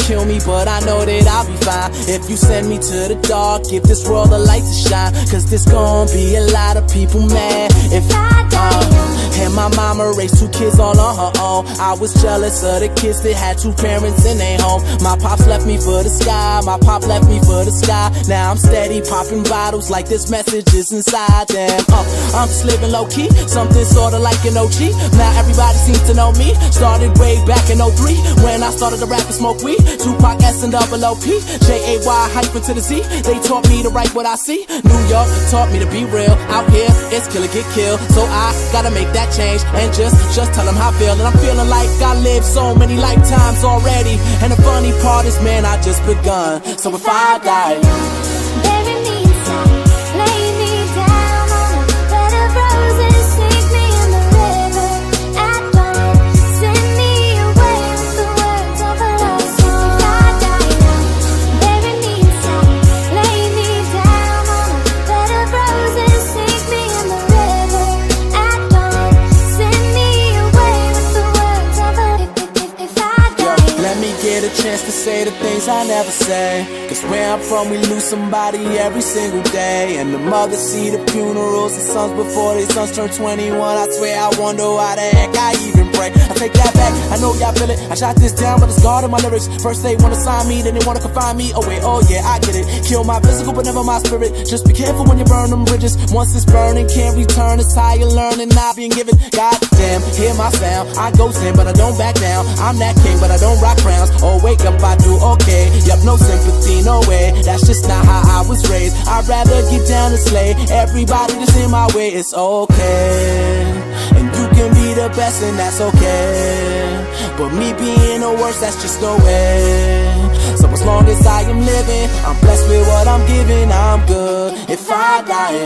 kill me, but I know that I'll be fine. If you send me to the dark, give this world a light to shine. Cause there's gonna be a lot of people mad if I die young. And my mama raised 2 kids all on her own. I was jealous of the kids that had 2 parents in their home. My pops left me for the sky, my pop left me for the sky. Now I'm steady popping bottles like this message is inside them. I'm just living low key, something sorta like an OG. Now everybody seems to know me. Started way back in 03 when I started to rap and smoke weed. Tupac S and double OP, JAY hyphen to the Z. They taught me to write what I see. New York taught me to be real. Out here it's kill or get killed, so I gotta make that change and just tell them how I feel. And I'm feeling like I lived so many lifetimes already. And the funny part is, man, I just begun. So if I die young, bury me inside, lay me down on a bed of roses, sink me in the river at dawn, send me away with the words of a love song. If I die young, bury me inside, lay me down on a bed of roses, sink me in the river at dawn, send me away with the words of a if I die young. Let me get a chance to say the things I never say. Cause where I'm from, we lose somebody every single day. And the mothers see the funerals, the sons before their sons turn 21. I swear I wonder why the heck I even pray. I take that back, I know y'all feel it. I shot this down, but it's guard in my lyrics. First they wanna sign me, then they wanna confine me. Oh wait, oh yeah, I get it. Kill my physical, but never my spirit. Just be careful when you burn them bridges. Once it's burning, can't return. It's how you learn and not being given. Goddamn, hear my sound. I go in, but I don't back down. I'm that king, but I don't rock crowns. Oh, wake up, I do okay. Yup, no sympathy, no way. That's just not how I was raised. I'd rather get down and slay everybody that's in my way. It's okay, and you can be the best, and that's okay. But me being the worst, that's just no way. So as long as I am living, I'm blessed with what I'm giving. I'm good if I die.